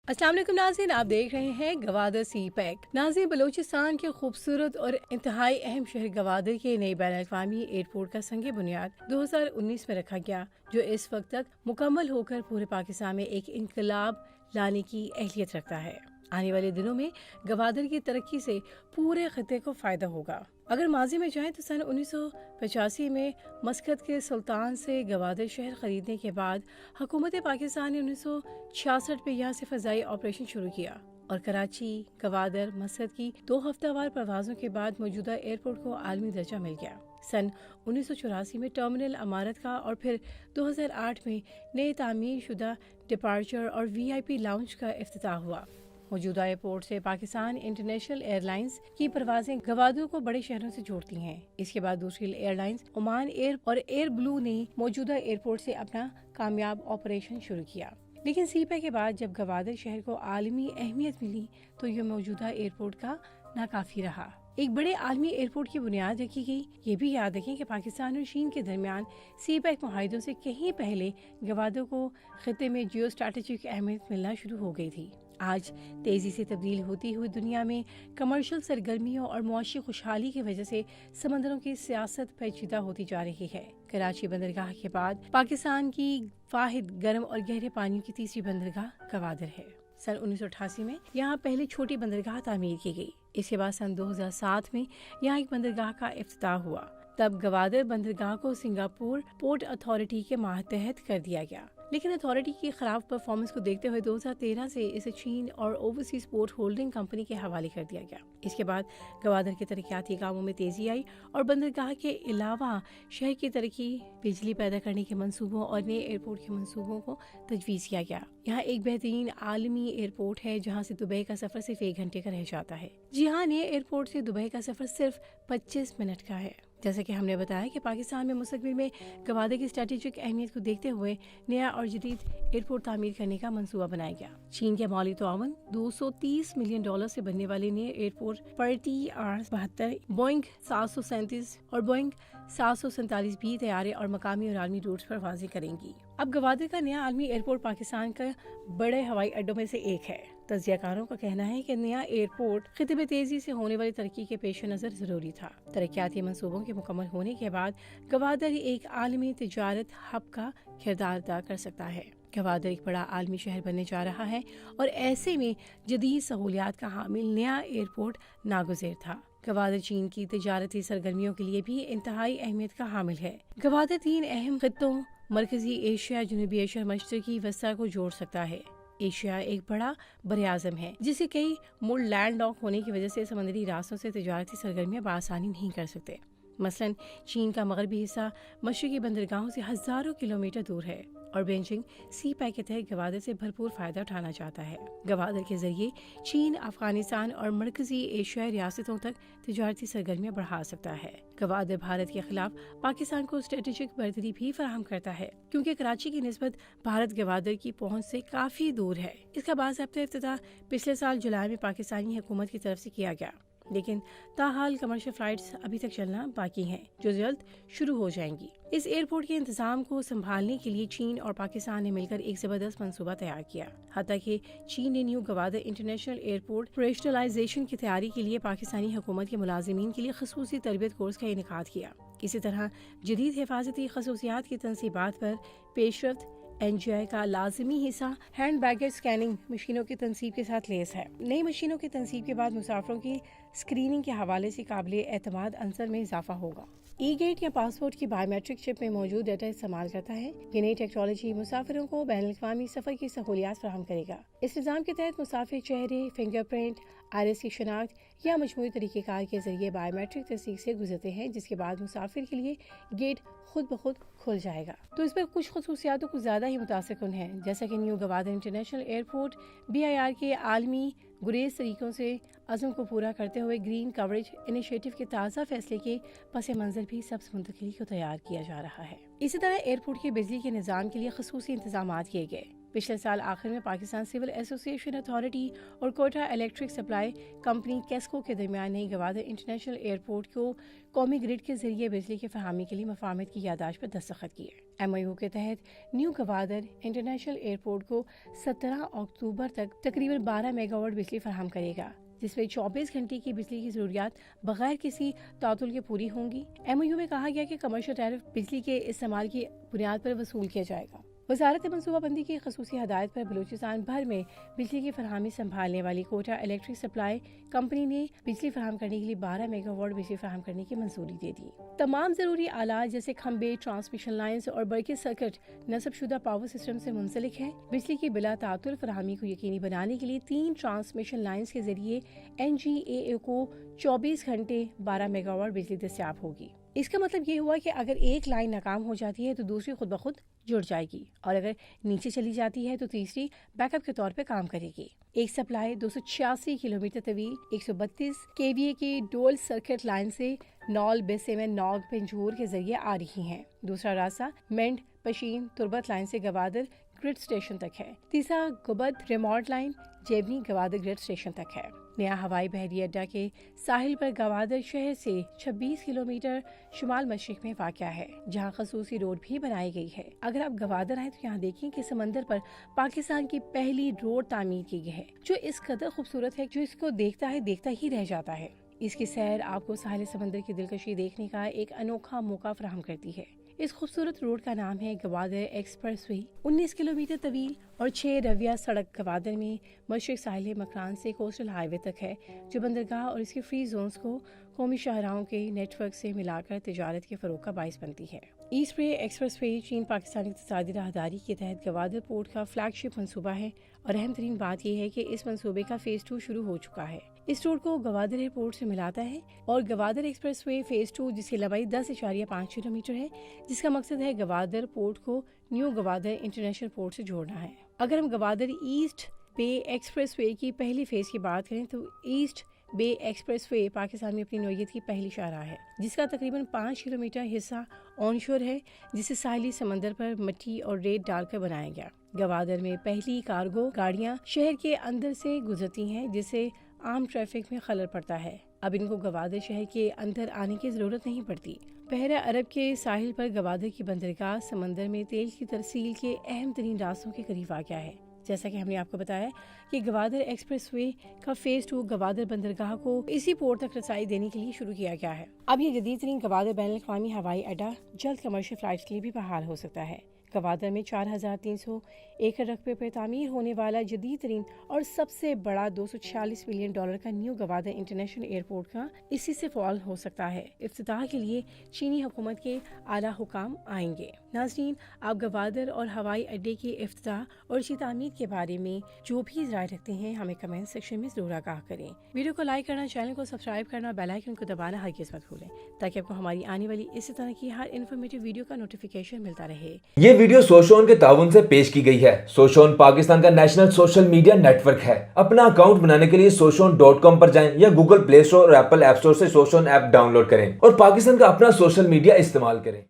अस्सलाम वालेकुम नाज़रीन, आप देख रहे हैं गवादर सी पैक। नाज़रीन, बलूचिस्तान के खूबसूरत और इंतहाई अहम शहर गवादर के नए बैनुल-अक़वामी एयरपोर्ट का संग बुनियाद 2019 में रखा गया, जो इस वक्त तक मुकम्मल होकर पूरे पाकिस्तान में एक इनकलाब लाने की अहलियत रखता है। आने वाले दिनों में गवादर की तरक्की से पूरे खिते को फ़ायदा होगा। अगर माजी में जाएं तो सन 1985 में मस्कत के सुल्तान से गवादर शहर खरीदने के बाद हुकूमत पाकिस्तान ने 1966 में यहाँ से फ़ज़ाई ऑपरेशन शुरू किया और कराची, गवादर, मस्कत की 2 हफ्तावार परवाज़ों के बाद मौजूदा एयरपोर्ट को आलमी दर्जा मिल गया। सन 1984 में टर्मिनल इमारत का और फिर 2008 में नए तामीर शुदा डिपार्चर और VIP लाउंज का इफ्तिताह हुआ। मौजूदा एयरपोर्ट से पाकिस्तान इंटरनेशनल एयरलाइंस की परवाजें गवादर को बड़े शहरों से जोड़ती हैं। इसके बाद दूसरी एयरलाइंस ओमान एयर और एयर ब्लू ने मौजूदा एयरपोर्ट से अपना कामयाब ऑपरेशन शुरू किया। लेकिन सीपैक के बाद जब गवादर शहर को आलमी अहमियत मिली तो यह मौजूदा एयरपोर्ट का नाकाफी रहा। एक बड़े आलमी एयरपोर्ट की बुनियाद रखी गई। ये भी याद रखें कि पाकिस्तान और चीन के दरमियान सीपैक मुआहिदों से कहीं पहले गवादर को खिते में जियो स्ट्रैटेजिक अहमियत मिलना शुरू हो गई थी। आज तेजी से तब्दील होती हुई दुनिया में कमर्शियल सरगर्मियों और मुआशी खुशहाली की वजह से समंदरों की सियासत पेचीदा होती जा रही है। कराची बंदरगाह के बाद पाकिस्तान की वाहिद गर्म और गहरे पानी की तीसरी बंदरगाह गवादर है। सन 1988 में यहाँ पहली छोटी बंदरगाह तामीर की गई। इसके बाद सन 2007 में यहाँ एक बंदरगाह का इफ्तिताह हुआ। तब गवादर बंदरगाह को सिंगापुर पोर्ट अथॉरिटी के मातहत कर दिया गया, लेकिन अथॉरिटी की खराब परफॉर्मेंस को देखते हुए 2013 से इसे चीन और ओवरसीज पोर्ट होल्डिंग कंपनी के हवाले कर दिया गया। इसके बाद गवादर के तरक्याती कामों में तेजी आई और बंदरगाह के अलावा शहर की तरक्की, बिजली पैदा करने के मंसूबों और नए एयरपोर्ट के मंसूबों को तजवीज़ किया गया। यहाँ एक बेहतरीन आलमी एयरपोर्ट है जहाँ से दुबई का सफर सिर्फ 1 घंटे का रह जाता है। जी हाँ, नए एयरपोर्ट से दुबई का सफर सिर्फ 25 मिनट का है। जैसे कि हमने बताया कि पाकिस्तान में मुस्तकबिल में गवादर की स्ट्रैटेजिक अहमियत को देखते हुए नया और जदीद एयरपोर्ट तामीर करने का मंसूबा बनाया गया। चीन के माली ताउन $230 मिलियन से बनने वाले नए एयरपोर्ट पर TR-72, बोइंग 737 और बोइंग 747 भी तैयारे और मकामी और आलमी रूट्स पर परवाज़ें करेंगी। अब गवादर का नया आलमी एयरपोर्ट पाकिस्तान का बड़े हवाई अड्डों में से एक है। तज्जियाकारों का कहना है कि नया एयरपोर्ट खिते में तेजी से होने वाली तरक्की के पेश नज़र जरूरी था। तरक्याती मंसूबों के मुकम्मल होने के बाद गवादर एक आलमी तिजारत हब का किरदार अदा कर सकता है। गवादर एक बड़ा आलमी शहर बनने जा रहा है और ऐसे में जदीद सहूलियात का हामिल नया एयरपोर्ट नागुज़ेर था। गवादर चीन की तिजारती सरगर्मियों के लिए भी इंतहाई अहमियत का हामिल है। गवादर 3 अहम खित्तों मरकजी एशिया, जनूबी एशिया और मशरकी वस्ता को जोड़ सकता है। एशिया एक बड़ा बरआज़म है जिसे कई मुड़ लैंड लॉक होने की वजह से समुद्री रास्तों से तिजारती सरगर्मियां बआसानी नहीं कर सकते। मसलन चीन का मगरबी हिस्सा मशरकी बंदरगाहों से हजारों किलोमीटर दूर है और बीजिंग सी पैक के तहत गवादर से भरपूर फायदा उठाना चाहता है। गवादर के जरिए चीन, अफगानिस्तान और मरकजी एशियाई रियासतों तक तिजारती सरगर्मियां बढ़ा सकता है। गवादर भारत के खिलाफ पाकिस्तान को स्ट्रेटेजिक बर्तरी भी फराहम करता है, क्योंकि कराची की निस्बत भारत गवादर की पहुंच से काफी दूर है। इसका बाज़ाब्ता इफ्तिताह पिछले साल जुलाई में पाकिस्तानी हुकूमत की तरफ से किया गया, लेकिन ताहाल कमर्शियल फ्लाइट्स अभी तक चलना बाकी हैं, जो जल्द शुरू हो जाएंगी। इस एयरपोर्ट के इंतजाम को संभालने के लिए चीन और पाकिस्तान ने मिलकर एक जबरदस्त मंसूबा तैयार किया। हत्ता कि चीन ने new Gwadar international airport operationalisation की तैयारी के लिए पाकिस्तानी हुकूमत के मुलाजिमीन के लिए खसूसी तरबियत कोर्स का इनेकाद किया। इसी तरह जदीद हिफाजती खसूसियात की तनसीबात पर पेशरफ्त NGI का लाजमी हिस्सा हैंड बैगेज स्कैनिंग मशीनों की तनसीब के साथ लेस है। नई मशीनों की तनसीब के बाद मुसाफिरों की स्क्रीनिंग के हवाले से काबिल एतमाद अंसर में इजाफा होगा। ई-गेट या पासपोर्ट की बायोमेट्रिक चिप में मौजूद डाटा इस्तेमाल करता है। ये नई टेक्नोलॉजी मुसाफिरों को बैनुल-अक़वामी सफर की सहूलियात फराहम करेगा। इस निज़ाम के तहत मुसाफिर चेहरे, फिंगरप्रिंट, आइरिस की शनाख्त या मजमूई तरीक़ेकार के जरिए बायोमेट्रिक तस्दीक से गुजरते हैं, जिसके बाद मुसाफिर के लिए गेट खुद ब खुद खुल जाएगा। तो इस पर कुछ खसूसियातों को ज्यादा ही मुतासिर कुन है, जैसा कि new Gwadar international airport BIR के आलमी गुरेज तरीकों से अज़म को पूरा करते हुए ग्रीन कवरेज इनिशिएटिव के ताज़ा फैसले के पस मंजर भी सब्ज़ मुंतकिली को तैयार किया जा रहा है। इसी तरह एयरपोर्ट के बिजली के निज़ाम के लिए खसूसी इंतजाम किए गए। پچھلے سال آخر میں پاکستان سول ایسوسی ایشن اتھارٹی اور Quetta electric supply company QESCO کے درمیان نئی گوادر انٹرنیشنل ایئرپورٹ کو قومی گرڈ کے ذریعے بجلی کی فراہمی کے لیے مفاہمت کی یادداشت پر دستخط کیے۔ ایم او یو کے تحت نیو گوادر انٹرنیشنل ایئرپورٹ کو 17 اکتوبر تک تقریباً 12 میگا واٹ بجلی فراہم کرے گا، جس میں 24 گھنٹے کی بجلی کی ضروریات بغیر کسی تعطل کے پوری ہوں گی۔ ایم او یو میں کہا گیا کہ کمرشل ٹیرف بجلی کے استعمال کی بنیاد پر وصول کیا جائے گا۔ وزارت منصوبہ بندی کی خصوصی ہدایت پر بلوچستان بھر میں بجلی کی فراہمی سنبھالنے والی کوئٹہ الیکٹرک سپلائی کمپنی نے بجلی فراہم کرنے کے لیے 12 میگا واٹ بجلی فراہم کرنے کی منظوری دے دی۔ تمام ضروری آلات جیسے کھمبے، ٹرانسمیشن لائنز اور برقی سرکٹ نصب شدہ پاور سسٹم سے منسلک ہے۔ بجلی کی بلا تعطل فراہمی کو یقینی بنانے کے لیے 3 ٹرانسمیشن لائنز کے ذریعے این جی اے اے کو 24 گھنٹے 12 میگا واٹ بجلی دستیاب ہوگی۔ اس کا مطلب یہ ہوا کہ اگر ایک لائن ناکام ہو جاتی ہے تو دوسری خود بخود جڑ جائے گی، اور اگر نیچے چلی جاتی ہے تو تیسری بیک اپ کے طور پہ کام کرے گی۔ ایک سپلائی 286 کلومیٹر طویل 132 کے وی اے کی ڈول سرکٹ لائن سے نال بیسیمن ناگ پنجور کے ذریعے آ رہی ہیں۔ دوسرا راستہ منڈ پشین تربت لائن سے گوادر گرڈ اسٹیشن تک ہے۔ تیسرا Gabd remote line Jiwani Gwadar grid station تک ہے۔ نیا ہوائی بحری اڈہ کے ساحل پر گوادر شہر سے 26 کلومیٹر شمال مشرق میں واقع ہے، جہاں خصوصی روڈ بھی بنائی گئی ہے۔ اگر آپ گوادر آئیں تو یہاں دیکھیں کہ سمندر پر پاکستان کی پہلی روڈ تعمیر کی گئی ہے، جو اس قدر خوبصورت ہے جو اس کو دیکھتا ہی رہ جاتا ہے۔ اس کی سیر آپ کو ساحل سمندر کی دلکشی دیکھنے کا ایک انوکھا موقع فراہم کرتی ہے۔ اس خوبصورت روڈ کا نام ہے گوادر ایکسپریس وے۔ 19 کلومیٹر طویل اور 6 رویہ سڑک گوادر میں مشرق ساحل مکران سے کوسٹل ہائی وے تک ہے، جو بندرگاہ اور اس کے فری زونز کو قومی شاہراہوں کے نیٹ ورک سے ملا کر تجارت کے فروغ کا باعث بنتی ہے۔ ایسٹ وے ایکسپریس وے چین پاکستان اقتصادی راہداری کے تحت گوادر پورٹ کا فلیگ شپ منصوبہ ہے، اور اہم ترین بات یہ ہے کہ اس منصوبے کا فیز 2 شروع ہو چکا ہے۔ اس روڈ کو گوادر ایئرپورٹ سے ملاتا ہے، اور گوادر ایکسپریس وے فیز 2 جس کی لمبائی 10.5 کلومیٹر ہے، جس کا مقصد ہے گوادر پورٹ کو نیو گوادر انٹرنیشنل پورٹ سے جوڑنا ہے۔ اگر ہم گوادر ایسٹ بے ایکسپریس وے کی پہلی فیز کی بات کریں تو ایسٹ بے ایکسپریس وے پاکستان میں اپنی نوعیت کی پہلی شاہراہ ہے، جس کا تقریباً 5 کلومیٹر حصہ آن شور ہے، جسے ساحلی سمندر پر مٹی اور ریت ڈال کر بنایا گیا۔ گوادر میں پہلی کارگو گاڑیاں شہر کے اندر سے گزرتی ہیں، جس سے عام ٹریفک میں خلل پڑتا ہے۔ اب ان کو گوادر شہر کے اندر آنے کی ضرورت نہیں پڑتی۔ بحر عرب کے ساحل پر گوادر کی بندرگاہ سمندر میں تیل کی ترسیل کے اہم ترین راستوں کے قریب واقع ہے۔ جیسا کہ ہم نے آپ کو بتایا کہ گوادر ایکسپریس وے کا فیز 2 گوادر بندرگاہ کو اسی پورٹ تک رسائی دینے کے لیے شروع کیا گیا ہے۔ اب یہ جدید ترین گوادر بین الاقوامی ہوائی اڈہ جلد کمرشل فلائٹس کے لیے بھی بحال ہو سکتا ہے۔ گوادر میں 4300 ایکڑ رقبے پر تعمیر ہونے والا جدید ترین اور سب سے بڑا $246 ملین کا نیو گوادر انٹرنیشنل ایئرپورٹ کا اسی سے فعال ہو سکتا ہے۔ افتتاح کے لیے چینی حکومت کے اعلیٰ حکام آئیں گے۔ ناظرین، آپ گوادر اور ہوائی اڈے کی افتتاح اور اسی تعمیر کے بارے میں جو بھی رائے رکھتے ہیں ہمیں کمنٹ سیکشن میں ضرور آگاہ کریں۔ ویڈیو کو لائک کرنا، چینل کو سبسکرائب کرنا اور بیل آئیکن کو دبانا ہرگز مت بھولیں، تاکہ آپ کو ہماری آنے والی اسی طرح کی ہر انفارمیٹیو ویڈیو کا نوٹیفیکیشن ملتا رہے۔ یہ ویڈیو سوشون کے تعاون سے پیش کی گئی ہے۔ سوشون پاکستان کا national social media network ہے۔ اپنا اکاؤنٹ بنانے کے لیے soshon.com پر جائیں یا گوگل پلے اسٹور اور ایپل ایپ اسٹور سے سوشون ایپ ڈاؤن لوڈ کریں اور پاکستان کا اپنا سوشل میڈیا استعمال کریں۔